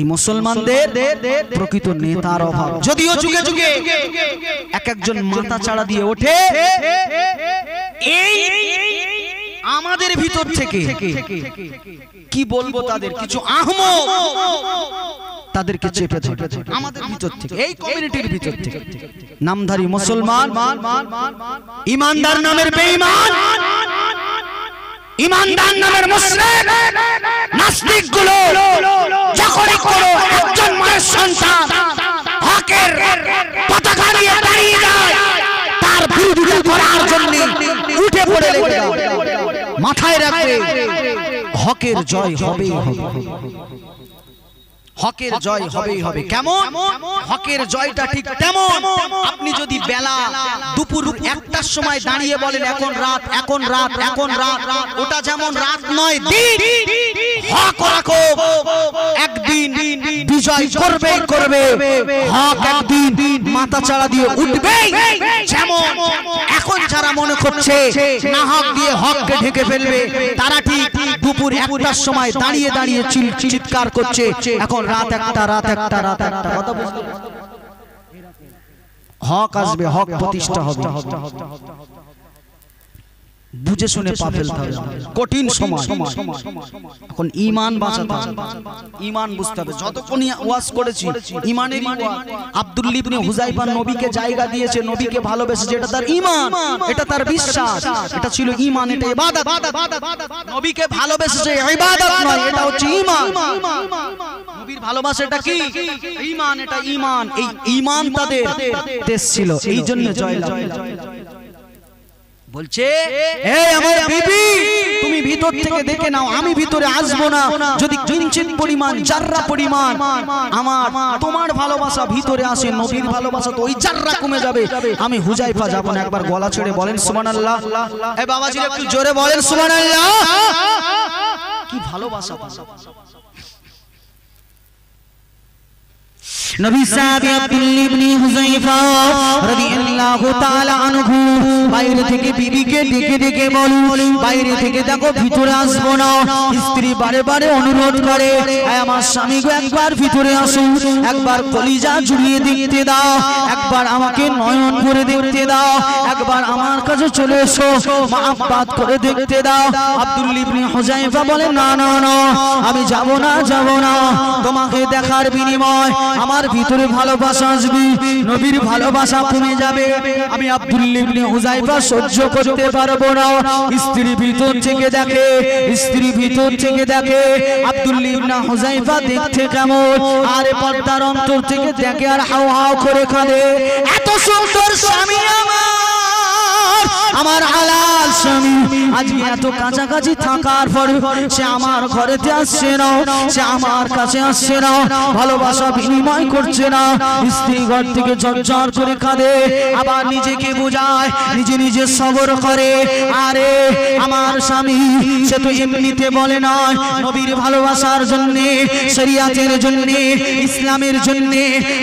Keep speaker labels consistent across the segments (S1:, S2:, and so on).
S1: এই মুসলমানদের প্রকৃত নেতার অভাব। যদিও যুগে যুগে এক একজন মাথা চাড়া দিয়ে ওঠে, এই আমাদের ভিতর থেকে কি বলবো, তাদের কিছু আহমক তাদেরকে চেপে ধরে আমাদের ভিতর থেকে, এই কমিউনিটির ভিতর থেকে নামধারী মুসলমান, ইমানদার নামের বেঈমান, ইমানদার নামের মুশরিক, নাস্তিক গুলো যখনই কোনো একজন মায়ের সন্তান হকের পতাকা নিয়ে দাঁড়িয়ে যায়, তার বিরোধিতা করার জন্য উঠে পড়ে লেগে যায়। মাথায় রাখবে, হকের জয় হবেই হবে, হকের জয় হবেই হবে। কেমন হকের জয়টা ঠিক তেমন, আপনি যদি বেলা দুপুর 1টার সময় দাঁড়িয়ে বলেন এখন রাত, এখন রাত, এখন রাত, ওটা যেমন রাত নয় দিন। হক রাখো, একদিন বিজয় করবে করবে, হক একদিন মাথা চাড়া দিয়ে উঠবে। যেমন এখন যারা মনে করছে না হক দিয়ে হককে ঢেকে ফেলবে, তারা ঠিক দুপুর 1টার সময় দাঁড়িয়ে দাঁড়িয়ে চিৎকার করছে এখন রাত একটা, রাত একটা, রাত একটা। কথা বুঝতে, হক আসবে, হক প্রতিষ্ঠা হবে, বুঝে শুনে পা ফেলতে হবে। কঠিন সময়, এখন ঈমান বাঁচাতে হবে, ঈমান বুঝতে হবে। যতক্ষণ ওয়াজ করেছি ঈমানের ওয়াজ। আব্দুল্লাহ ইবনে হুযায়ফা নবীকে জায়গা দিয়েছে, নবীকে ভালোবেসেছে, এটা তার ঈমান, এটা তার বিশ্বাস, এটা ছিল ঈমান, এটা ইবাদত। নবীকে ভালোবেসেছে ইবাদত নয়, এটা হচ্ছে ঈমান। নবীর ভালোবাসা এটা কি? ঈমান, এটা ঈমান। এই ঈমান তাদের দেশ ছিল, এই জন্য জয়লাভ বলছে। এই আমার বিবি, তুমি ভিতর থেকে দেখে নাও, আমি ভিতরে আসবো না যদি কিঞ্চিত পরিমাণ, জাররা পরিমাণ আমার তোমার ভালোবাসা ভিতরে আসে, নবীর ভালোবাসা তো ওই জাররা কমে যাবে, আমি হুযায়ফা যাব না। একবার গলা ছেড়ে বলেন সুবহানাল্লাহ। এই বাবাজি একটু জোরে বলেন সুবহানাল্লাহ। কি ভালোবাসা! নবী সাহাবী আব্দুল্লাহ ইবনে হুযায়ফা রাদিয়াল্লাহু তাআলা আনহু বাইরে থেকে বিবিকে ডেকে ডেকে বলে, বাইরে থেকে দেখো ভিতরে আসবো না। স্ত্রী বারে বারে অনুরোধ করে, আমার স্বামী গো একবার ভিতরে আসো, একবার কলিজা জুড়িয়ে দেখতে দাও, একবার আমাকে নয়ন করে দেখতে দাও, একবার আমার কাছে চলে এসো, মহব্বত করে দেখতে দাও। আব্দুল্লাহ ইবনে হুযায়ফা বলে, না না না, আমি যাব না, যাব না। তোমাকে দেখার বিনিময় আমার ভিতরে ভালোবাসা আসবে, নবীর ভালোবাসা কমে যাবে। আমি আব্দুল্লাহ ইবনে হুযায়ফা সহ্য করতে পারবো না। স্ত্রী ভিতর থেকে দেখে, স্ত্রী ভিতর থেকে দেখে আব্দুল্লাহ ইবনে হুযায়ফা দেখতে কেমন, আর পর্দার অন্তর থেকে দেখে আর হাও হাও করে কাঁদে। এত সুন্দর স্বামী আমার হালাল স্বামী, আজকে এত কাছাকাছি থাকার পরে সে আমার ঘরেতে আসছে না, সে আমার কাছে আসছে না, ভালোবাসা বিনিময় করছে না। স্ত্রী ঘর থেকে ঝরঝর করে কাঁদে, আবার নিজেকে বোঝায়, নিজে নিজে সবর করে। আরে আমার স্বামী সে তো এমনিতে বলে না, নবীর ভালোবাসার জন্যে, শরিয়াতের জন্যে, ইসলামের জন্যে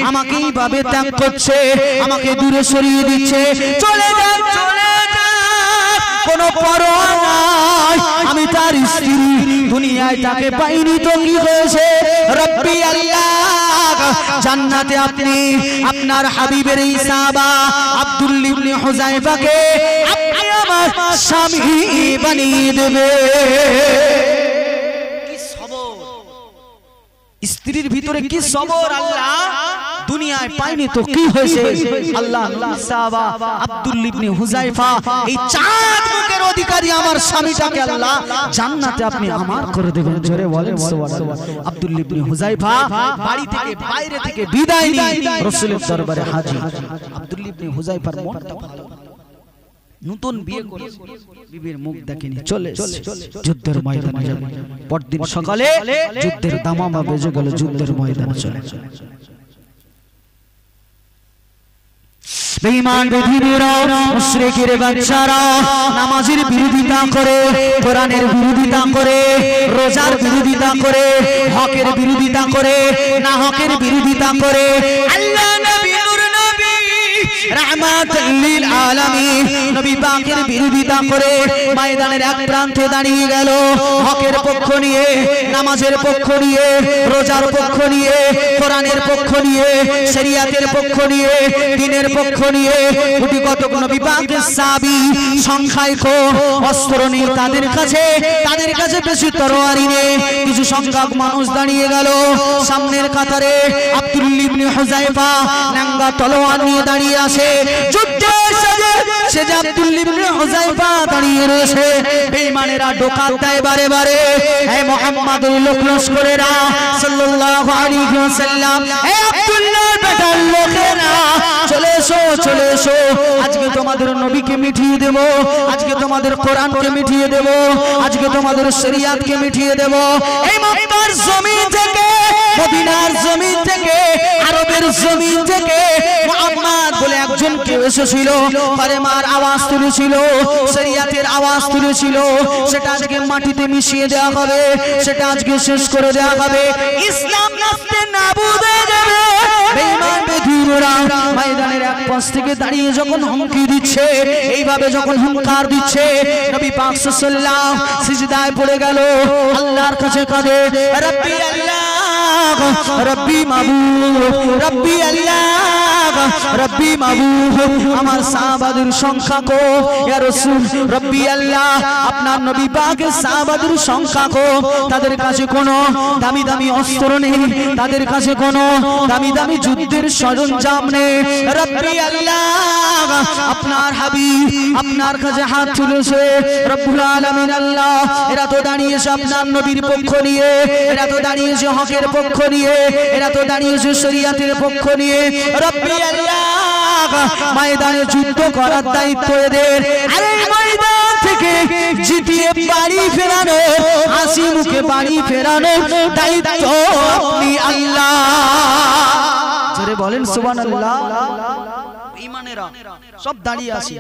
S1: আমাকে এইভাবে ত্যাগ করছে, আমাকে দূরে সরিয়ে দিচ্ছে। চলে যান, চলে কোনো পরোয়া নাই, আমি তার স্ত্রী, দুনিয়ায় তাকে পাইনি তো কি হয়েছে? রব্বি আল্লাহ, জান্নাতে আপনি আপনার হাবিবের এই সাহাবা আব্দুল্লাহ ইবনে হুযায়ফাকে আপনি আমার স্বামী বানিয়ে দেবে। কি সবর স্ত্রীর ভিতরে, কি সবর! আল্লাহ দুনিয়ায় পাইনি তো কি হয়েছে? আল্লাহ সাহাবা আব্দুল্লাহ ইবনে হুযায়ফা এই চাঁদ মুখের অধিকারী আমার স্বামীটাকে আল্লাহ জান্নাতে আপনি আমার করে দেবেন। জোরে বলেন সুবহানাল্লাহ। আব্দুল্লাহ ইবনে হুযায়ফা বাড়ি থেকে বাইরে থেকে বিদায় নিয়ে রাসূলের দরবারে হাজির। আব্দুল্লাহ ইবনে হুযায়ফার মনটা ভালো, নতুন বিয়ে করেছে, বিবির মুখ দেখেনি, চলে যুদ্ধের ময়দানে যাবে। পরদিন সকালে যুদ্ধের দামামা বেজে গেল, যুদ্ধের ময়দানে চলে। বেঈমান বেঈমানরা, মুশরিকের বাচ্চারা নামাজের বিরোধিতা করে, কোরআনের বিরোধিতা করে, রোজার বিরোধিতা করে, হকের বিরোধিতা করে, না হকের বিরোধিতা করে। আল্লাহ নবী নূর নবী রাহমাতুল লিল আলামিন নবী পাকের বিরোধিতা করে ময়দানের এক প্রান্তে দাঁড়িয়ে গেল হকের পক্ষ নিয়ে নামাজের পক্ষ নিয়ে রোজার পক্ষ নিয়ে কোরআনের পক্ষ নিয়ে শরীয়তের পক্ষ নিয়ে দ্বীনের পক্ষ নিয়ে কোটি কতক নবী পাকের সাহাবী সংখ্যায় কম অস্ত্র নেই তাদের কাছে বেশি তরবারি নেই কিছু সংখ্যক মানুষ দাঁড়িয়ে গেল সামনের কাতারে আব্দুল্লাহ ইবনে হুযায়ফা নাঙ্গা তলোয়ার নিয়ে দাঁড়িয়ে আছে যুদ্ধের সাজে সে যে আব্দুল্লাহ ইবনে হুযায়ফা দাঁড়িয়ে রয়েছে বেঈমানেরা ডোকাত দেয় বারে বারে হে মুহাম্মাদের লোক লস্করেরা সাল্লাল্লাহু আলাইহি ওয়াসাল্লাম হে আব্দুল্লাহর বেটার লোকেরা চলে এসো আজকে তোমাদের নবীকে মিটিয়ে দেব আজকে তোমাদের কোরআনকে মিটিয়ে দেব আজকে তোমাদের শরীয়তকে মিটিয়ে দেব এই মক্কার জমিন থেকে মদিনার জমিন থেকে আরবের জমিন থেকে মুহাম্মদ বলে একজন কেউ এসেছিল কালেমার আওয়াজ তুলেছিল শরীয়তের আওয়াজ তুলেছিল সেটা আজকে মাটিতে মিশিয়ে দেওয়া হবে সেটা আজকে শেষ করে দেওয়া হবে ইসলাম নাস্তে নাবুদ হয়ে যাবে বেঈমান বেদুরা ময়দানের এক পাশ থেকে দাঁড়িয়ে যখন হুমকি দিচ্ছে এইভাবে যখন হুঙ্কার দিচ্ছে নবী পাক সাল্লাল্লাহু আলাইহি ওয়াসাল্লাম সিজদায় পড়ে গেল আল্লাহর কাছে কাঁদে রব্বি আল্লাহ রব্বি মাবুদ রব্বি আল্লাহ রব্বি মাবুদ আমার সাহাবাদের সংখ্যা কম ইয়া রাসূল রব্বি আল্লাহ আপনার নবী পাকের সাহাবাদের সংখ্যা কম তাদের কাছে কোনো দামি দামি অস্ত্র নেই তাদের কাছে কোনো দামি দামি যুদ্ধের সরঞ্জাম নেই রব্বি আল্লাহ আপনার হাবিব আপনার কাছে হাত তুলেছে রব্বুল আলামিন আল্লাহ এরা তো দাঁড়িয়েছে আপনার নবীর পক্ষ নিয়ে এরা তো দাঁড়িয়েছে হকের পক্ষ নিয়ে এরা তো দাঁড়িয়েছে শরীয়তের পক্ষ নিয়ে রব্বি আল্লাহ ময়দানে যুদ্ধ করার দায়িত্ব এদের আরে ময়দান থেকে জিতিয়ে বাড়ি ফেরানো হাসি মুখে বাড়ি ফেরানো দায়িত্ব আপনি আল্লাহ জোরে বলেন সুবহানাল্লাহ ইমানেরা সব দাঁড়িয়ে আছে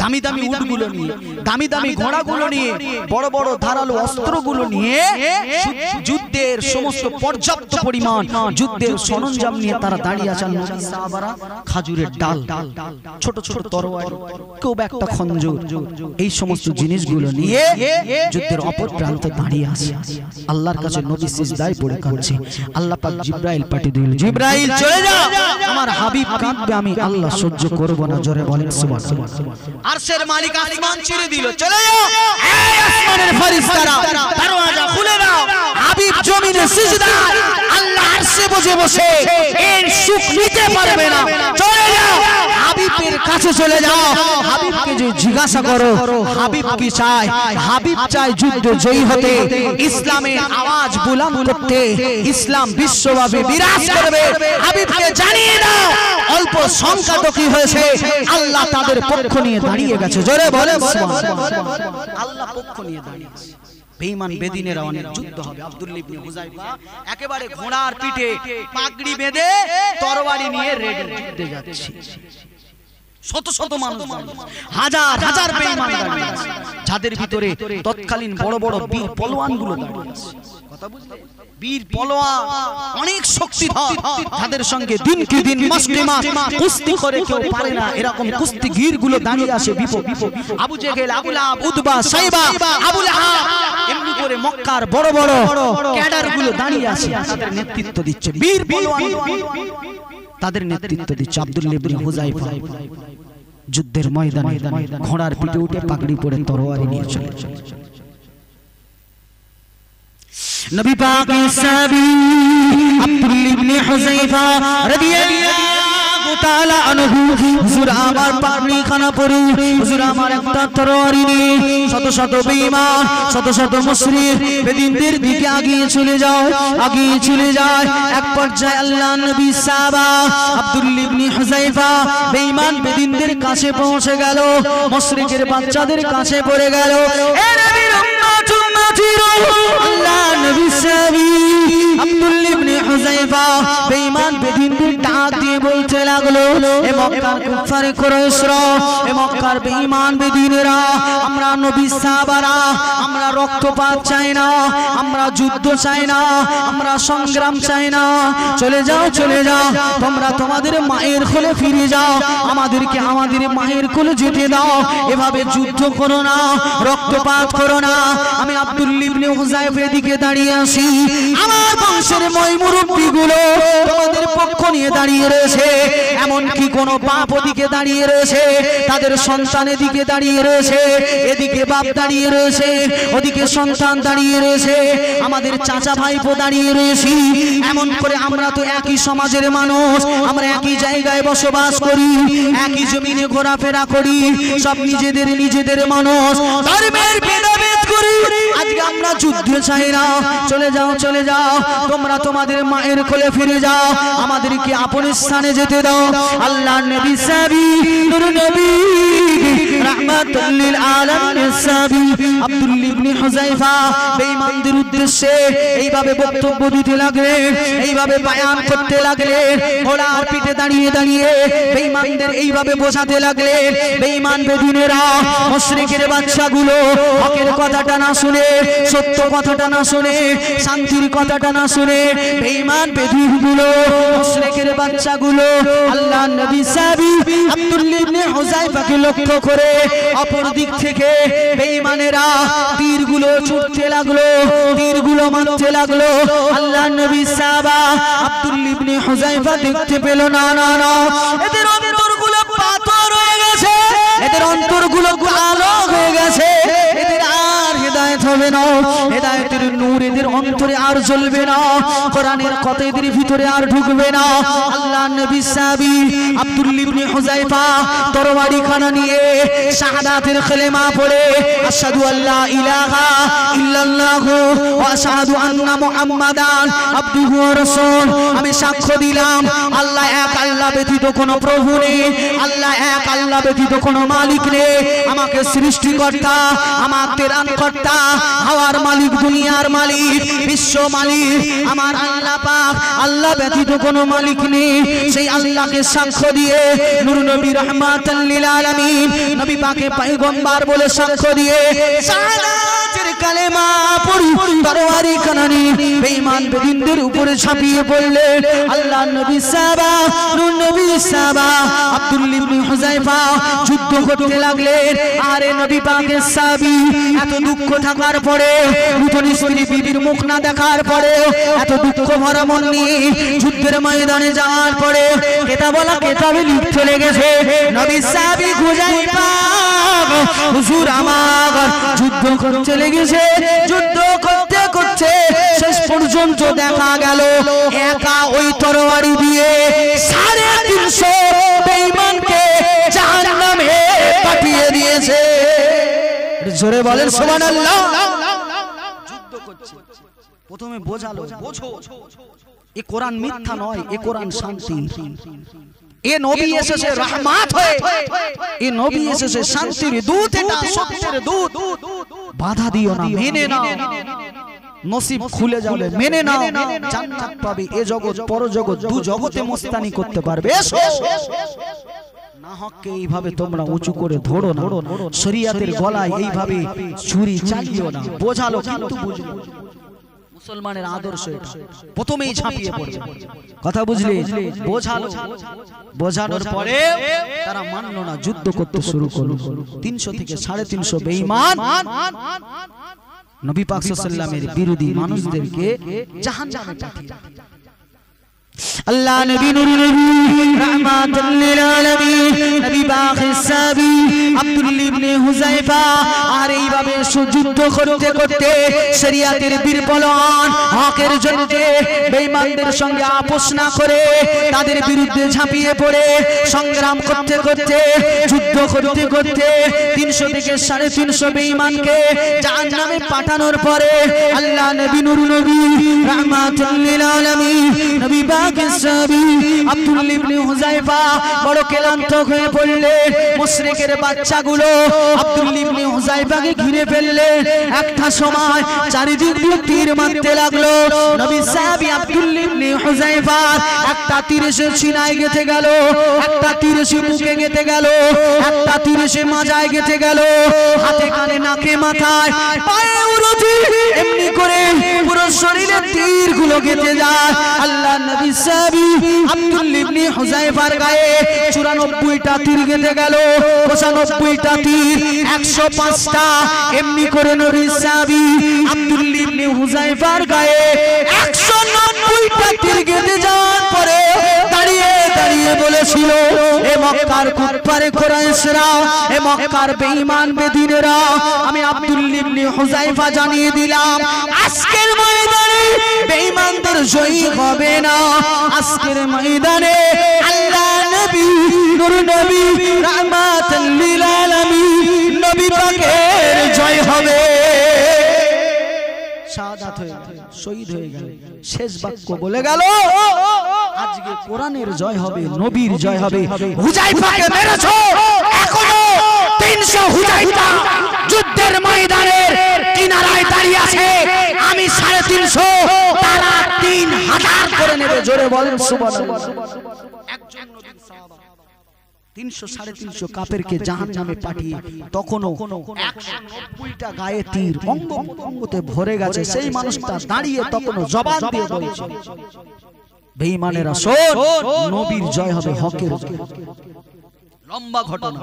S1: দামি দামি উটগুলো নিয়ে দামি দামি ঘোড়াগুলো নিয়ে বড় বড় ধারালো অস্ত্রগুলো নিয়ে যুদ্ধের সমস্ত পর্যাপ্ত পরিমাণ যুদ্ধের সরঞ্জাম নিয়ে তারা দাঁড়িয়ে আছেন সাহাবারা খাজুরের ডাল ছোট ছোট তরবারি কেউ একটা খঞ্জর এই সমস্ত জিনিসগুলো নিয়ে যুদ্ধের অপর প্রান্তে দাঁড়িয়ে আছে আল্লাহর কাছে নবী সিজদায় পড়ে কাঁদছে আল্লাহ পাক জিবরাইল পাঠিয়ে দিলেন জিবরাইল চলে যাও আমার হাবিব কাঁদবে আমি আল্লাহ সহ্য করব না জোরে বলেন সুবহানাল্লাহ আরশের মালিক আসমান ছেড়ে দিল চলে যাও এই আসমানের ফেরেশতারা দরওয়াজা খুলে দাও হাবিব জমিনে সিজদায় আল্লাহ আরশে বসে বসে এর সুখ নিতে পারবে না চলে যাও হাবিবের কাছে চলে যাও হাবিবকে যে জিজ্ঞাসা করো হাবিব কি চায় হাবিব চায় যুদ্ধ জয়ী হতে ইসলামের আওয়াজ বুলন্দ করতে ইসলাম বিশ্বব্যাপী বিরাজ করবে হাবিবকে জানিয়ে দাও অল্প সংখ্যা তো কি হয়েছে আল্লাহ তাদের পক্ষ নিয়ে দাঁড়িয়ে গেছে জোরে বলেন সুবহানাল্লাহ আল্লাহ পক্ষ নিয়ে দাঁড়িয়েছে বেঈমান বেদিনেরা অনেক যুদ্ধ হবে আব্দুল্লাহ ইবনে হুযায়ফা একেবারে ঘোড়ার পিঠে পাগড়ি বেঁধে তরবারি নিয়ে রেডি যুদ্ধে যাচ্ছে শত শত মানুষ হাজার হাজার বেঈমান দাঁড়িয়ে আছে যাদের ভিতরে তৎকালীন বড় বড় বীর পলোয়ানগুলো দাঁড়িয়ে আছে কথা বুঝলে বীর পলোয়ান অনেক শক্তিধর তাদের সঙ্গে দিন কি দিন মাস কি মাস কুস্তি করে কেউ পারে না এরকম কুস্তিগীরগুলো দাঁড়িয়ে আছে বিপদ আবু জেহেল আবু লাহাব উতবা সাইবা আবু লাহাব এমনি করে মক্কার বড় বড় ক্যাডারগুলো দাঁড়িয়ে আছে তাদের নেতৃত্ব দিচ্ছে বীর পলোয়ান তাদের নেতৃত্ব দিচ্ছে আব্দুল্লাহ ইবনে হুযায়ফা যুদ্ধের ময়দানে ঘোড়ার পিঠে উঠে পাগড়ি পরে তরবারি নিয়ে চলে নবী পাকের সাহাবী আব্দুল্লাহ ইবনে হুযায়ফা রাদিয়াল্লাহু তাআলা আনহু হুজুর আমার পাগড়ি খানা পরে হুজুর আমার একটা তরবারি নিয়ে শত শত বেঈমান শত শত মুশরিক বেদিনদের দিকে আগিয়ে চলে যায় এক পর্যায়ে আল্লাহর নবী সাহাবা আব্দুল্লাহ ইবনে হুযায়ফা বেঈমান বেদিনদের কাছে পৌঁছে গেল মুশরিকের বাচ্চাদের কাছে পড়ে গেল এ নবীর উম্মত আল্লাহ নবী সাহাবী আব্দুল্লাহ ইবনে হুযায়ফা বেঈমান বেদিনদের ডাক ডাক দিয়ে বলতে লাগলো, এ মক্কার কুফারে কুরাইশরা, এ মক্কার বেঈমান বেদিনেরা, আমরা নবী সাহাবারা আমরা রক্তপাত চাই না, আমরা যুদ্ধ চাই না, আমরা সংগ্রাম চাই না। চলে যাও চলে যাও, তোমরা তোমাদের মায়ের কোলে ফিরে যাও, আমাদেরকে আমাদের মায়ের কোলে যেতে দাও। এভাবে যুদ্ধ করো না, রক্তপাত করো না। আমি আব্দুল্লাহ ইবনে হুযায়ফার দিকে দাঁড়িয়ে আছি, আমার বংশের মই মুরব্বিগুলো তোমাদের পক্ষ নিয়ে দাঁড়িয়ে রয়েছে। এমন কি কোন বাপ ওদিকে দাঁড়িয়ে রয়েছে, তাদের সন্তানের দিকে দাঁড়িয়ে রয়েছে, এদিকে বাপ দাঁড়িয়ে রয়েছে, ওদিকে সন্তান দাঁড়িয়ে রয়েছে, আমাদের চাচা ভাইপো দাঁড়িয়ে রয়েছি। এমন করে আমরা তো একই সমাজের মানুষ, আমরা একই জায়গায় বসবাস করি, একই জমিনে ঘোরাফেরা করি, সব নিজেদের নিজেদের মানুষ, ধর্মের ভেদাভেদ করি। আজকে আমরা যুদ্ধ চাই না। চলে যাও চলে যাও, তোমরা তোমাদের মায়ের কোলে ফিরে যাও, আমাদেরকে আপন স্থানে যেতে দাও। আল্লাহর নবী সাহাবী নূর নবী রাহমাতুল লিল আলামিন সাহাবী আব্দুল্লাহ ইবনে হুযায়ফা বেঈমানদের উদ্দেশ্যে এইভাবে বক্তব্য দিতে লাগলেন, এইভাবে বয়ান করতে লাগলেন। ঘোড়ার পিঠে দাঁড়িয়ে দাঁড়িয়ে বেঈমানদের এইভাবে বোঝাতে লাগলেন। বেঈমান বেদিনেরা, মুশরিকের বাচ্চাগুলো হকের কথাটা না শুনে, সত্য কথাটা না শুনে, শান্তির কথাটা না শুনে, বেঈমান বেদিনগুলো, মুশরিকের বাচ্চাগুলো আল্লাহর নবী সাহাবী আব্দুল্লাহ ইবনে হুযায়ফাকে লক্ষ্য করে অপর দিক থেকে বেঈমানেরা তীরগুলো ছুটতে লাগলো, তীরগুলো মারতে লাগলো। আল্লাহর নবী সাহাবা আব্দুল্লাহ ইবনে হুযায়ফা দেখতে পেল না, না না, এদের অন্তরগুলো পাথর হয়ে গেছে, এদের অন্তরগুলো কালো হয়ে গেছে, এদের আর হেদায়েত হবে না, হেদায়েতের নূর এদের অন্তরে আর জ্বলবে না, কোরআনের কথা এদের ভিতরে আর ঢুকবে না। আল্লাহর নবী সাহাবী আব্দুল্লাহ ইবনে হুযায়ফা তরবারি খানা নিয়ে শাহাদাতের কালেমা পড়ে আশহাদু আল্লা ইলাহা ইল্লাল্লাহ ওয়া আশহাদু আন্না মুহাম্মাদান আবদুহু ওয়া রাসূল, আমি সাক্ষ্য দিলাম আল্লাহ এক, আল্লাহ ব্যতীত কোনো প্রভু নেই, আল্লাহ এক, আল্লাহ ব্যতীত কোনো মালিক নেই। আমাকে সৃষ্টিকর্তা, আমাকে ত্রাণকর্তা, হাওয়ার মালিক, দুনিয়ার মালিক, বিশ্ব মালিক আমার আল্লাহ পাক, আল্লাহ ব্যতীত কোনো মালিক নেই। সেই আল্লাহকে সাক্ষ্য দিয়ে নূর নবী রাহমাতুল লিল আলামিন নবী পাকে পয়গম্বর বলে সাক্ষ্য দিয়ে শাহাদাতের কালেমা পড়ি তরবারি কানানি বেঈমান বেদিনদের উপরে ঝাঁপিয়ে পড়লেন। আল্লাহর নবী সাহাবা নূর নবী সাহাবা আব্দুল্লাহ ইবনে হুযায়ফা যুদ্ধ করতে লাগলেন। আরে নবী পাকের সাহাবী এত দুঃখ থাকার পরে, নতুন স্ত্রী বিবির মুখ না দেখার পরে, এত দুঃখ ভরা মন নিয়ে যুদ্ধের ময়দানে যাওয়ার পরে কেতাবলা কেতাবে লিখতে লেগেছে, নবী সাহাবী হুযায়ফা হুজুর আমার যুদ্ধ করতে লেগেছে। যুদ্ধ করতে করতে শেষ পর্যন্ত দেখা গেল একা ওই তরবারি দিয়ে 350 বেঈমানকে জাহান্নামে পাঠিয়ে দিয়েছে। জোরে বলেন সুবহানাল্লাহ। যুদ্ধ করছে, প্রথমে বোঝালো, বোঝো এ কোরআন মিথ্যা নয়, এ কোরআন শান্তি, এ নবী এসেছে রহমত হয়ে, এ নবী এসেছে শান্তির দূত, এটা সত্যের দূত। বাধা দিও না, মেনে নাও, নসিব খুলে যাবে, মেনে নাও, জান্নাত পাবে। এ জগৎ পরজগৎ দু জগতে মস্তানি করতে পারবে। না হককে এইভাবে তোমরা উঁচু করে ধরো না, শরীয়তের গলায় এইভাবে ছুরি চালিও না। বোঝালো কিন্তু বুঝলো, মুসলমানের আদর্শ এটা, প্রথমেই ঝাঁপিয়ে পড়ে। কথা বুঝলি? বোঝালো, বোঝানোর পরে তারা মানলো না, যুদ্ধ করতে শুরু করলো। 300 থেকে 350 বেঈমান নবী পাক সাল্লাল্লাহু আলাইহি ওয়াসাল্লামের বিরোধী মানুষদেরকে জাহান্নামে পাঠিয়ে আল্লাহ নবী নূর নবী রাহমাতুল লিল আলামিন নবী পাক সাহাবী আব্দুল্লাহ ইবনে হুযায়ফা আর এইভাবে যুদ্ধ করতে করতে শরিয়তের বীর পলোয়ান হকের জন্য বেঈমানদের সঙ্গে আপোষ না করে তাদের বিরুদ্ধে ঝাঁপিয়ে পড়ে সংগ্রাম করতে করতে যুদ্ধ করতে করতে 300 থেকে 350 বেঈমানকে জাহান্নামে পাঠানোর পরে আল্লাহ নবী নূর নবী রাহমাতুল লিল আলামিন নবী পাকের সাহাবী আব্দুল্লাহ ইবনে হুযায়ফা বড় ক্লান্ত হয়ে পড়লেন। মুশরিকের বাচ্চাগুলো আব্দুল্লাহ ইবনে হুযায়ফাকে ঘিরে ফেললেন। একটা সময় চারিদিক দিয়ে তীর মারতে লাগলো। নবী সাহাবী আব্দুল্লাহ ইবনে হুযায়ফা একটা তীর এসে সিনায় গেঁথে গেল, একটা তীর এসে বুকে গেঁথে গেল, একটা তীর এসে মাজায় গেঁথে গেল, হাতে কানে নাকে মাথায় পায়ে উরুতে এমনি করে পুরো শরীরে তীরগুলো গেঁথে যায়। আল্লাহ নবী সাহাবী আব্দুল্লাহ ইবনে হুযায়ফার গায়ে 94টা তীর গেঁথে গেল, 95টা তীর, 105টা এমনি করে নবী সাহাবী আব্দুল্লাহ ইবনে হুযায়ফার গায়ে 190টা তীর গেঁথে যাওয়ার পরে দাঁড়িয়ে দাঁড়িয়ে বলেছিল, এ মক্কার কুফারে কুরাইশরা, এ মক্কার বেঈমান বেদিনেরা, আমি আব্দুল্লাহ ইবনে হুযায়ফা জানিয়ে দিলাম আজকের ময়দানে বেঈমানদের জয় হবে না। আজকের ময়দানে আল্লাহ নবী নূর নবী রাহমাতুল লিল আলামিন নবী পাকের জয় হবে। শাহাদাত হয়ে গেল, শহীদ হয়ে গেল, শেষ বাক্য বলে গেল আজকে কোরআনের জয় হবে, নবীর জয় হবে। হুযায়ফাকে মেরেছো, এখনো 300 হুযায়ফা যুদ্ধের ময়দানের কিনারায় দাঁড়িয়ে আছে। আমি 350, তারা 3000 করে নেবে। জোরে বলেন সুবহানাল্লাহ। একজন নবীর সাহাবা 300 350 কাফেরকে জাহান্নামে পাঠিয়ে তখনও 190টা গায়ে তীর অঙ্গতে ভরে গেছে। সেই মানুষটা দাঁড়িয়ে তখনও জবান দিয়ে বলছে, বেঈমানেরা শোন, নবীর জয় হবে, হকের জয়। লম্বা ঘটনা,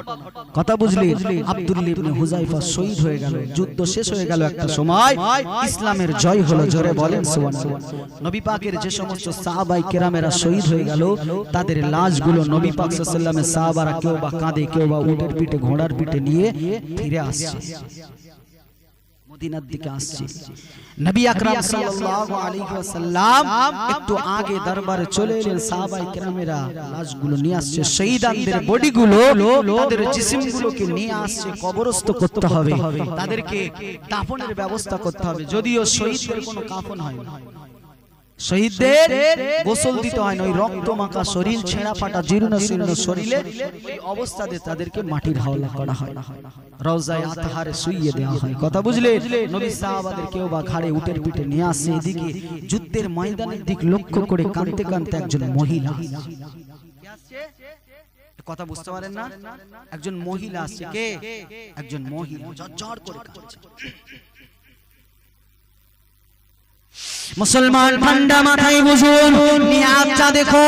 S1: কথা বুঝলি? আব্দুল্লাহ ইবনে হুযায়ফা শহীদ হয়ে গেল, যুদ্ধ শেষ হয়ে গেল। একটা সময় ইসলামের জয় হলো। জোরে বলেন সুবহানাল্লাহ। নবী পাকের যে সমস্ত সাহাবায়ে কেরামেরা শহীদ হয়ে গেল, তাদের লাশগুলো নবী পাক সাল্লাল্লাহু আলাইহি ওয়াসাল্লামের সাহাবারা কেউ বা কাঁধে, কেউ বা উটের পিঠে, ঘোড়ার পিঠে নিয়ে ফিরে আসছে, মদিনার দিকে আসছে। নবী আকরাম সাল্লাল্লাহু আলাইহি ওয়াসাল্লাম একটু আগে দরবারে চলে এলেন। সাহাবায়ে কেরামেরা লাশগুলো নিয়ে আসছে, শহীদদের বডিগুলো, তাদের জিসিমগুলোকে নিয়ে আসছে। কবরস্থ করতে হবে, তাদেরকে দাফনের ব্যবস্থা করতে হবে। যদিও শহীদদের কোনো কাফন হয় না, শহীদদের গোসল দিতে হয় না, ওই রক্ত মাখা শরীর, ছেঁড়া ফাটা জীর্ণ শীর্ণ শরীরে ওই অবস্থাতে তাদেরকে মাটির হাওলা করা হয়, রওজায়ে আতহারে শুইয়ে দেওয়া হয়। কথা বুঝলে? নবী সাহাবাদের কেউ বা ঘাড়ে উটের পিঠে নিয়ে আসে। এদিকে যুদ্ধের ময়দানের দিক লক্ষ্য করে কাঁদতে কাঁদতে একজন মহিলা, কথা বুঝতে পারেন না, একজন মহিলা আসছে। কে? একজন মহিলা ঝরঝর করে কাঁদছে। মুসলমান ঠান্ডা মাথায় বুঝুন, নিয়াতটা দেখো,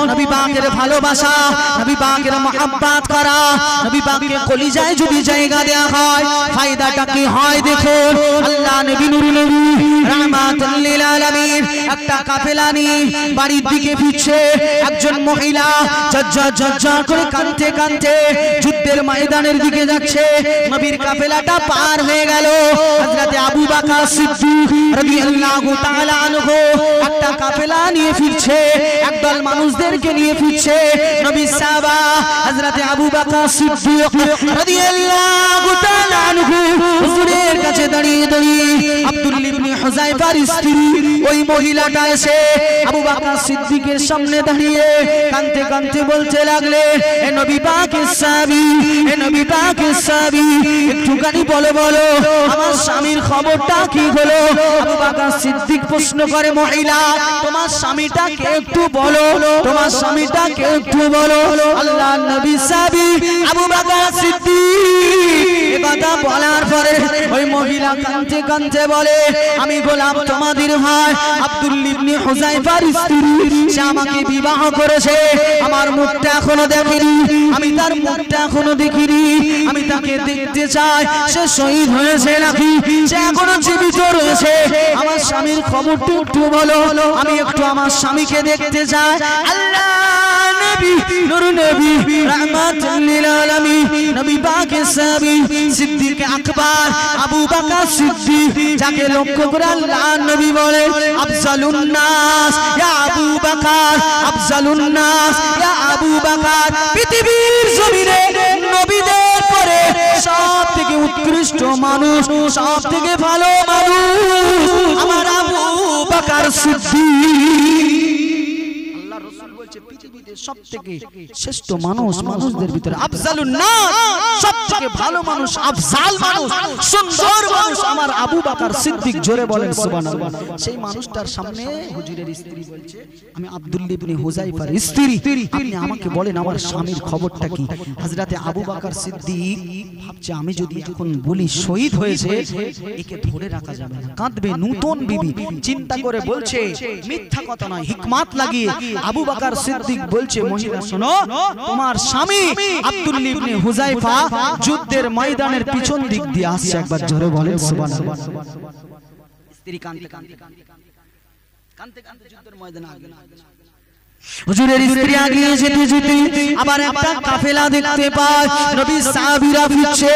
S1: নবী পাকের ভালোবাসা, নবী পাকের মহব্বত করা, নবী পাকের কলিজায় যদি জায়গা দেয়া হয় ফায়দাটা কি হয় দেখুন। আল্লাহ নবী নূর নবী রাহমাতুল লিল আলামিন একটা কাফেলা নিয়ে বাড়ির দিকে ফিরছে। একজন মহিলা ঝরঝর করে কাঁদতে কাঁদতে যুদ্ধের ময়দানের দিকে যাচ্ছে। নবীর কাফেলাটা পার হয়ে গেল। হযরত আবু বকর সিদ্দিক রাদিয়াল্লাহু তাআলা আনহু একটা কাফেলা নিয়ে ফিরছে, একদল মানুষদেরকে নিয়ে ফিরছে। নবী সাহাবা হযরত আবু বকর সিদ্দিক রাদিয়াল্লাহু তাআলা আনহু হুজুরের কাছে দাঁড়িয়ে দাঁড়িয়ে আব্দুল্লাহ ইবনে হুযায়ফার স্ত্রী ওই মহিলাটা এসে আবু বকর সিদ্দিকের সামনে দাঁড়িয়ে কাঁদতে কাঁদতে বলতে লাগলে, এ নবী পাকের সাহাবী, এ নবী পাকের সাহাবী, একটুখানি বলো বলো আমার স্বামীর খবরটা কি হলো? আবু বকর সিদ্দিক প্রশ্ন করে, মহিলা তোমার স্বামীটাকে একটু বলো, তোমার স্বামীটাকে একটু বলো। আল্লাহ নবী সাহাবী আবু বকর সিদ্দিক কথা বলার পরে ওই মহিলা কাঁদতে কাঁদতে বলে, আমি গোলাম তোমাদের ভাই আব্দুল্লাহ ইবনে হুযায়ফার স্ত্রী, সে আমাকে বিবাহ করেছে, আমার মুখটা এখনো দেখিনি, আমি তার মুখটা এখনো দেখিনি, আমি তাকে দেখতে চাই, সে শহীদ হয়েছে নাকি সে এখনো জীবিত রয়েছে, আমার স্বামীর খবরটা একটু বলো, আমি একটু আমার স্বামীকে দেখতে চাই। আল্লাহ নবী নূর নবী রাহমাতুল লিল আলামিন নবী পাকের সাহাবী সিদ্দিক আকবর আবু বকর সিদ্দিক, যাকে লক্ষ্য করে আল্লাহ নবী বলেন, আফজালুন নাস ইয়া আবু বকর, আফজালুন নাস ইয়া আবু বকর, পৃথিবীর জমিনে নবীদের পরে সবথেকে উৎকৃষ্ট মানুষ, সবথেকে ভালো মানুষ আমার আবু বকর সিদ্দিক। সবথেকে শ্রেষ্ঠ মানুষ, মানুষদের ভিতরে আফজালুন নাস, সবথেকে ভালো মানুষ, আফজাল মানুষ, সুন্দর মানুষ আমার আবু বকর সিদ্দিক। জোরে বলেন সুবহানাল্লাহ। সেই মানুষটার সামনে হুজুরের স্ত্রী বলছে, আমি আব্দুল্লাহ ইবনে হুযায়ফার স্ত্রী, আপনি আমাকে বলেন আমার স্বামীর খবরটা কি? হযরতে আবু বকর সিদ্দিক ভাবছে, আমি যদি এখন বলি শহীদ হয়েছে, একে ধরে রাখা যাবে না, কাঁদবে। নতুন বিবি চিন্তা করে বলছে, মিথ্যা কথা নয়, হিকমত লাগিয়ে আবু বকর সিদ্দিক বলছে, মহিলা শোনো, তোমার স্বামী আব্দুল্লাহ ইবনে হুযায়ফা যুদ্ধের ময়দানের পিছন দিক দিয়ে আসছে। একবার জোরে বলেন সুবহানাল্লাহ। স্ত্রী কাঁদতে কাঁদতে যুদ্ধের ময়দানে আগেন। হুজুরের স্ত্রী আগিয়ে যেতে যেতে আবার একটা কাফেলা দেখতে পায়, নবীর সাহাবীরা ফিরছে,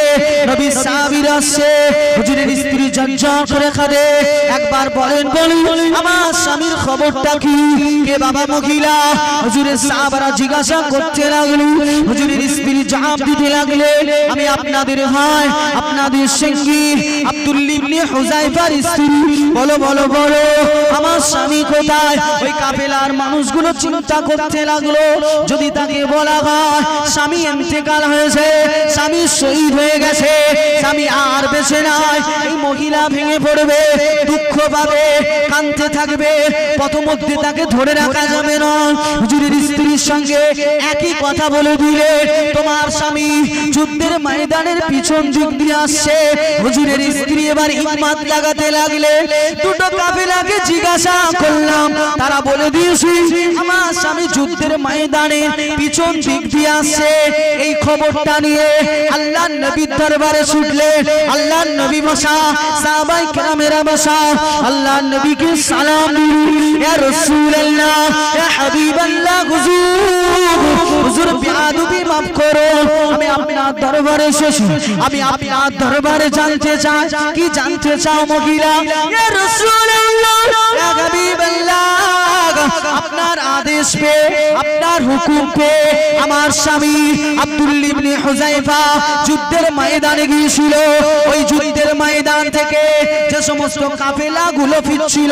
S1: নবীর সাহাবীরা আসছে। হুজুরের স্ত্রী ঝরঝর করে কাঁদে, একবার বলেন আমার স্বামীর খবরটা কি? কে বাবা মহিলা? হুজুরের সাহাবারা জিজ্ঞাসা করতে লাগলেন, হুজুরের স্ত্রী জবাব দিতে লাগলেন, আমি আপনাদের ভাই, আপনাদের সঙ্গী আব্দুল্লাহ ইবনে হুযায়ফার স্ত্রী। বলো বলো বলো, আমার স্বামী কোথায়? ওই কাফেলার মানুষগুলো চিন্তা করতে লাগলো, যদি তাকে বলা হয় স্বামী ইন্তেকাল হয়েছে, স্বামী শহীদ হয়ে গেছে, স্বামী আর বেঁচে নাই, এই মহিলা ভেঙে পড়বে, দুঃখ পাবে, কাঁদতে থাকবে, পথমধ্যে তাকে ধরে রাখা যাবে না। হুজুরের স্ত্রীর সঙ্গে একই কথা বলে দিলে, তোমার স্বামী যুদ্ধের ময়দানের পিছন দিক দিয়ে আসছে। হুজুরের স্ত্রী এবার হিকমত লাগাতে লাগলে, দুটো কাফেলাকে জিজ্ঞাসা করলাম, তারা বলে দিয়েছে আমার স্বামী যুদ্ধের ময়দানে পিছন দিক দিয়ে আসছে। এই খবরটা নিয়ে আল্লাহর নবীর দরবারে ছুটলেন। আল্লাহর নবী বসা, সাহাবায়ে কেরামেরা বসা, আল্লাহর নবীকে সালাম দিলেন, ইয়া রাসূলুল্লাহ, ইয়া হাবিবাল্লাহ, হুজুর বেয়াদবি মাফ করো, আমি আপনার দরবারে এসেছি, আমি আপনার দরবারে জানতে চাই। কি জানতে চাও মহিলা? ইয়া রাসূলুল্লাহ, ইয়া হাবিবাল্লাহ, আপনার আদেশ পে, আপনার হুকুম পে আমার স্বামী আব্দুল্লাহ ইবনে হুযায়ফা যুদ্ধের ময়দানে গিয়েছিল। ওই যুদ্ধের ময়দান থেকে যে সমস্ত কাফেলাগুলো ফিরছিল,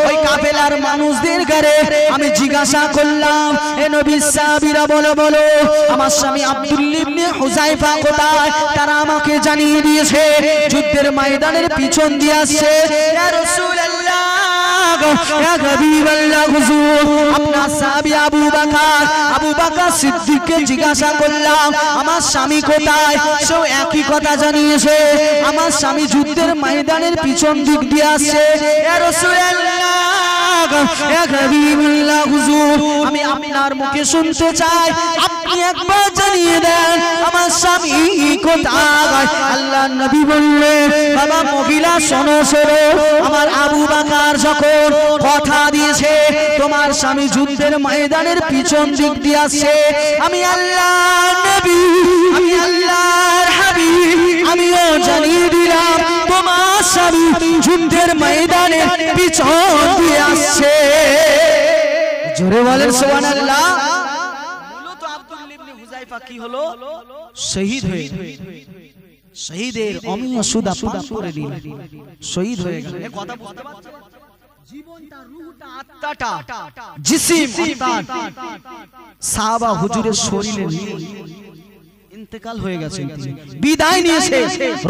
S1: ওই কাফেলার মানুষদের ঘরে আমি জিজ্ঞাসা করলাম, হে নবীর সাহাবীরা বলো বলো, আমার স্বামী আব্দুল্লাহ ইবনে হুযায়ফা কোথায়? তারা আমাকে জানিয়ে দিয়েছে যুদ্ধের ময়দানের পিছন দিয়ে আসছে। ইয়া রাসূলুল্লাহ, ইয়া হাবিবাল্লাহ, হুজুর আপনার সাহাবী আবু বকর সিদ্দিককে জিজ্ঞাসা করলাম আমার স্বামী কোথায়? সে একই কথা জানিয়েছে, আমার স্বামী যুদ্ধের ময়দানের পিছন দিক দিয়ে আসছে। ইয়া রাসূলুল্লাহ, ইয়া হাবিবাল্লাহ, হুজুর আমি আপনার মুখে শুনতে চাই, আপনি একবার জানিয়ে দেন আমার স্বামী কোথায়? আল্লাহর নবী বললেন, বাবা মহিলা শোনো শোনো, আমার আবু বকর যখন কথা দিয়েছে তোমার স্বামী যুদ্ধের ময়দানের পিছন দিক দিয়ে আসছে, আমি আল্লাহর নবী, আমি আল্লাহর হাবিব, আমিও জানিয়ে দিলাম তোমার স্বামী যুদ্ধের ময়দানের পিছন দিয়ে আসছে। জোরে বলেন সুবহানাল্লাহ। মূলত আব্দুল্লাহ ইবনে হুযায়ফা কি হলো? শহীদ হয়ে, শহীদের অমীয় সুদা পান করে দিল, শহীদ হয়ে গেল। এই কথা বুঝতে পারছেন? জীবনটা, রূহটা, আত্মাটা, জিসিম অর্থাৎ সাহাবা হুজুরের শরীরে ইন্তেকাল হয়ে গেছে, বিদায় নিয়েছে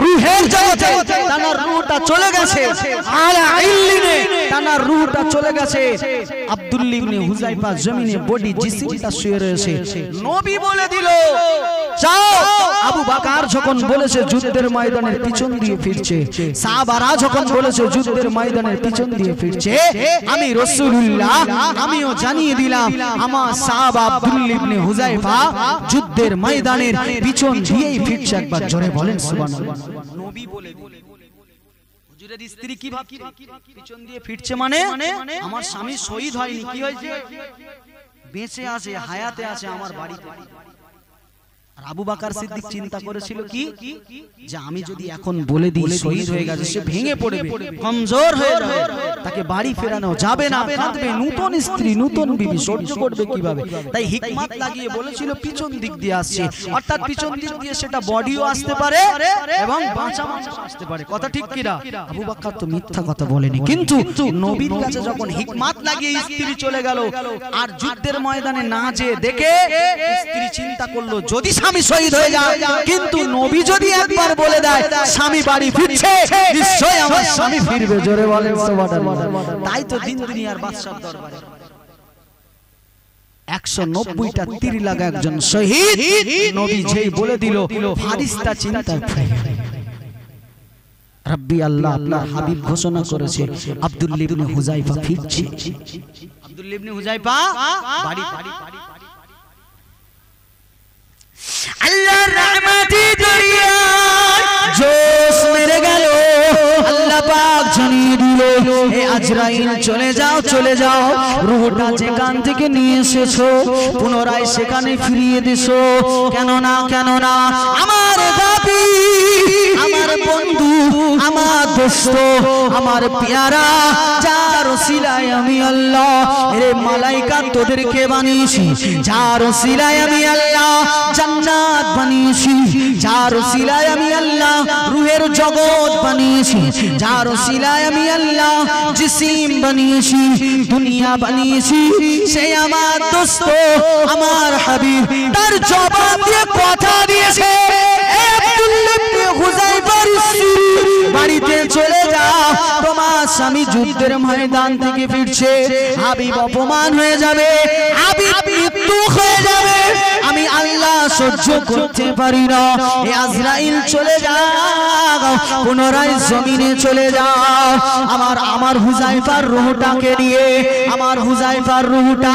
S1: রূহের জগতে, তার রূহটা চলে গেছে আলা ইল্লিনে, তার রূহটা চলে গেছে। আব্দুল্লাহ ইবনে হুযায়ফা জমিনে বডি জিসিমটা শুয়ে রয়েছে। নবী বলে দিল যাও। আবু বকর যখন বলেছে যুদ্ধের ময়দানের পিছন দিয়ে ফিরছে, সাহাবারা যখন বলেছে যুদ্ধের ময়দানের পিছন দিয়ে ফিরছে, আমি রাসূলুল্লাহ আমিও জানিয়ে দিলাম আমার সাহাবা আব্দুল্লাহ ইবনে হুযায়ফা যুদ্ধের ময়দানের পিছন দিয়েই ফিরছে। একবার জোরে বলেন সুবহানাল্লাহ। নবী বলে হুজুরের স্ত্রী কি ভাবছে? পিছন দিয়ে ফিরছে মানে আমার স্বামী শহীদ হয়নি, কি হয়েছে? বেঁচে আছে, হায়াতে আছে আমার বাড়িতে। আবু বকর সিদ্দিক চিন্তা করেছিল কি যে আমি যদি এখন বলে দিই শহীদ হয়ে গেছে, সে ভেঙে পড়বে, কমজোর হয়ে যাবে, তাকে বাড়ি ফেরানো যাবে না, কাঁদবে, নতুন স্ত্রী নতুন বিবি সহ্য করবে কিভাবে? তাই হিকমত লাগিয়ে বলেছিল পিছন দিক দিয়ে আসছে, অর্থাৎ পিছন দিক দিয়ে সেটা বডিও আসতে পারে এবং বাঁচা আসতে পারে। কথা ঠিক কিনা? আবু বকর তো মিথ্যা কথা বলেনি, কিন্তু নবীর কাছে যখন হিকমত লাগিয়ে স্ত্রী চলে গেল আর যুদ্ধের ময়দানে না যেয়ে দেখে স্ত্রী চিন্তা করলো যদি স্বামী শহীদ হয়ে যায়, কিন্তু নবী যদি একবার বলে দেয় স্বামী বাড়ি ফিরছে, নিশ্চয়ই আমার স্বামী ফিরবে। জোরে বলেন সুবহানাল্লাহ। তাই তো দিন দুনিয়ার বাদশার দরবারে 190টা তীর লাগা একজন শহীদ নবী যেই বলে দিল, ফারিস্তা চিন্তায় পড়ে গেল। রব্বি আল্লাহ আপনার হাবিব ঘোষণা করেছে আব্দুল্লাহ ইবনে হুযায়ফা ফিরছে। আব্দুল্লাহ ইবনে হুযায়ফা বাড়ি আল্লাহর রহমতি দরিয়া জোশ মেরে গেল। আল্লাহ পাক জানিয়ে দিল, হে আজরাইল চলে যাও, চলে যাও, রূহটা যেখান থেকে নিয়ে এসেছো পুনরায় সেখানে ফিরিয়ে দিছো। কেন না আমার দাবি, আমার বন্ধু, আমার দোস্ত, আমার পেয়ারা, যার ওসিলায় আমি আল্লাহ এর মালাইকা তোদেরকে বানিয়েছি, যার ওসিলায় আমি আল্লাহ জান্নাত বানিয়েছি, যার ওসিলায় আমি আল্লাহ রূহের জগৎ বানিয়েছি, যার ওসিলায় আমি আল্লাহ জিসিম বানিয়েছি, দুনিয়া বানিয়েছি, সে আমার দোস্ত, আমার হাবিব তার জবান দিয়ে কথা দিয়েছে, আব্দুল্লাহ ইবনে হুযায়ফার স্ত্রী বাড়িতে চলে যাও, তোমার স্বামী যুদ্ধের ময়দান থেকে ফিরছে, হাবিব অপমান হয়ে যাবে, হাবিব মৃত্যু হয়ে যাবে, আমি আল্লাহ সহ্য করতে পারি না। হে আজরাইল চলে যাও, পুনরায় জমিনে চলে যাও, আমার হুযায়ফার রূহটাকে নিয়ে, আমার হুযায়ফার রূহটা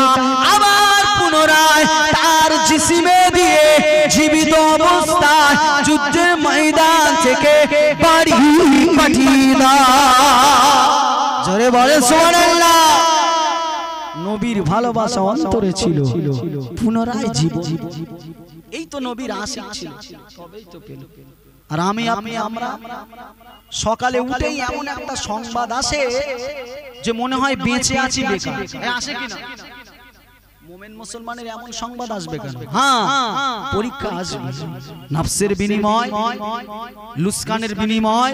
S1: আবার পুনরায় তার জিসিমে দিয়ে জীবিত অবস্থায় যুদ্ধের ময়দান থেকে বাড়ি পাঠিয়ে দাও। জোরে বলে সুবহানাল্লাহ। নবীর ভালোবাসা অন্তরে ছিল, পুনরায় জীবন। এই তো নবীর আশিক ছিল, তবেই তো পেল। আর আমরা সকালে উঠেই এমন একটা সংবাদ আসে যে মনে হয় বেঁচে আছি বেকার। আসে কিনা? মুমিন মুসলমানের এমন সংবাদ আসবে কেন? হ্যাঁ, পরীক্ষা আসবে, নফসের বিনিময়, লুসকানের বিনিময়,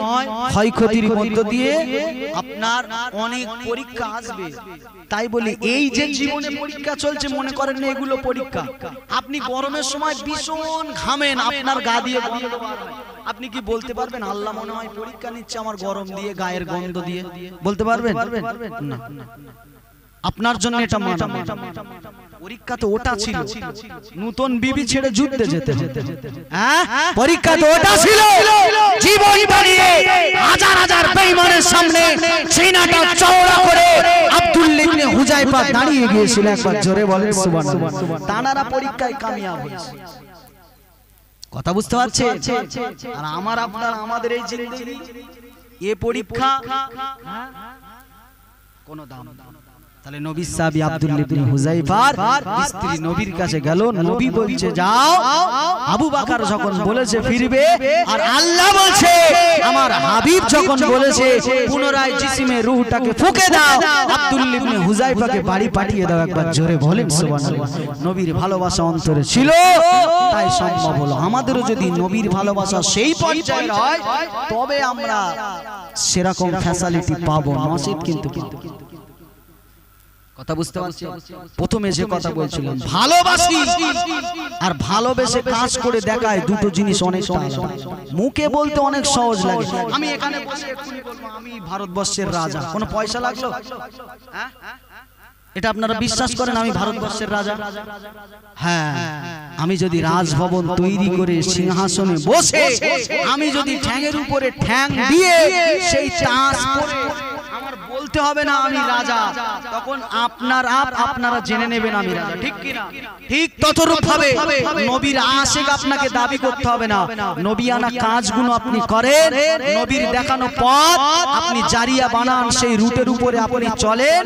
S1: ক্ষয়ক্ষতির মধ্য দিয়ে আপনার অনেক পরীক্ষা আসবে। তাই বলি এই যে জীবনে পরীক্ষা চলছে, মনে করেন না এগুলো পরীক্ষা। আপনি গরমের সময় ভীষণ ঘামেন, আপনার গা দিয়ে গন্ধ বার হয়, আপনি কি বলতে পারবেন আল্লাহ মনে হয় পরীক্ষা নিচ্ছে আমার গরম দিয়ে, গায়ের গন্ধ দিয়ে? বলতে পারবেন না। আপনার জন্য এটা মানা। পরীক্ষা তো ওটা ছিল, নতুন বিবি ছেড়ে যুদ্ধে যেতে। হ্যাঁ, পরীক্ষা তো ওটা ছিল, জীবন বানিয়ে হাজার হাজার বেঈমানের সামনে সিনাটা চওড়া করে আব্দুল্লাহ ইবনে হুযায়ফা দাঁড়িয়ে গিয়েছিল। একবার জোরে বলেন সুবহানাল্লাহ। তানারা পরীক্ষায় কামিয়াব হয়েছে। কথা বুঝতে পারছেন? আর আমাদের এই জিন্দেগি, এ পরীক্ষা কোন দাম না। তাহলে নবীর সাহাবী আব্দুল্লাহ ইবনে হুযায়ফার স্ত্রী নবীর কাছে গেল, নবী বলছে যাও, আবু বকর যখন বলেছে ফিরবে, আর আল্লাহ বলছে আমার হাবিব যখন বলেছে পুনরায় জিসিমে রূহটাকে ফুঁকে দাও, আব্দুল্লাহ ইবনে হুযায়ফাকে বাড়ি পাঠিয়ে দাও। একবার জোরে বলেন সুবহানাল্লাহ। নবীর ভালোবাসা অন্তরে ছিল, তাই সম্ভব হলো। আমাদেরও যদি নবীর ভালোবাসা সেই পর্যায়ে হয়, তবে আমরা সেরকম ফ্যাসিলিটি পাবো, নসিব কিন্তু। কথা বুঝতে পারছেন? প্রথমে যে কথা বলছিলাম, ভালোবাসি আর ভালোবেসে কাজ করে দেখায়, দুটো জিনিস অনেক আলাদা। মুখে বলতে অনেক সহজ লাগে, আমি এখানে বসে এক্ষুনি বলবো আমি ভারতবর্ষের রাজা, কোনো পয়সা লাগলো? হ্যাঁ, এটা আপনারা বিশ্বাস করেন আমি ভারতবর্ষের রাজা? হ্যাঁ, আমি যদি রাজভবন তৈরি করে সিংহাসনে বসে, আমি যদি ঠ্যাঙের উপরে ঠ্যাং দিয়ে সেই তাস পরে আমার বলতে হবে না আমি রাজা, তখন আপনারা জেনে নেবেন আমি রাজা, ঠিক কি না? ঠিক ততরূপ ভাবে নবীর আশিক আপনাকে দাবি করতে হবে না। নবিয়ানা কাজগুলো আপনি করেন, নবীর দেখানো পথ আপনি জারিয়া বানান, সেই রুটের উপরে আপনি চলেন,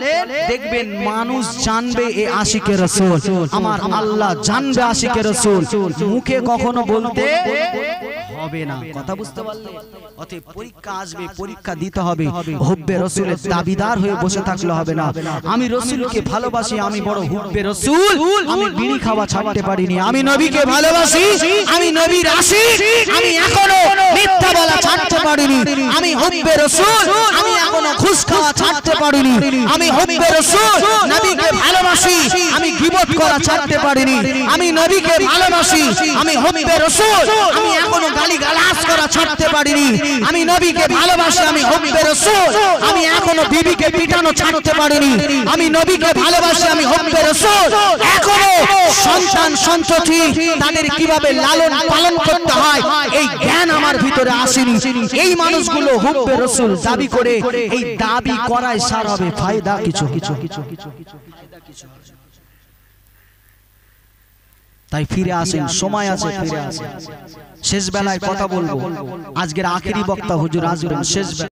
S1: দেখবেন মানুষ জানবে এ আশিকে রাসূল, আমার আল্লাহ জানবে আশিকে রাসূল। মুখে কখনো বলতে হবে না, কথা বুঝতে পারলে? অতএব পরীক্ষা আসবে, পরীক্ষা দিতে হবে। হুব্বে রাসূলের দাবিদার হয়ে বসে থাকলে হবে না। আমি রাসূলকে ভালোবাসি, আমি বড় হুব্বে রাসূল, আমি বিড়ি খাওয়া ছাড়তে পারিনি। আমি নবীকে ভালোবাসি, আমি নবীর আশিক, আমি এখনো মিথ্যা বলা ছাড়তে পারিনি। আমি হুব্বে রাসূল, আমি এখনো ঘুষ খাওয়া ছাড়তে পারিনি। আমি হুব্বে রাসূল, নবীকে ভালোবাসি, আমি গীবত করা ছাড়তে পারিনি। আমি নবীকে ভালোবাসি, আমি হুব্বে রাসূল, আমি এখনো গালিগালাজ করা ছাড়তে পারিনি। আমি নবীকে ভালোবাসি, আমি হুব্বে রাসূল, আমি এখনো বিবিকে পিটানো ছাড়তে পারিনি। আমি নবীকে ভালোবাসি, আমি হুব্বে রাসূল, এখনো সন্তান সন্ততি তাদের কিভাবে লালন পালন করতে হয় এই জ্ঞান আমার ভিতরে আসেনি। এই মানুষগুলো হুব্বে রাসূল দাবি করে, এই দাবি করায় সার হবে ফায়দা কিছু কিছু কিছু কিছু কিছু। তাই ফিরে আসেন, সময় আছে, ফিরে আসেন। শেষ বেলায় কথা বলবো, আজকের আখেরি বক্তা হুজুর আসবেন শেষ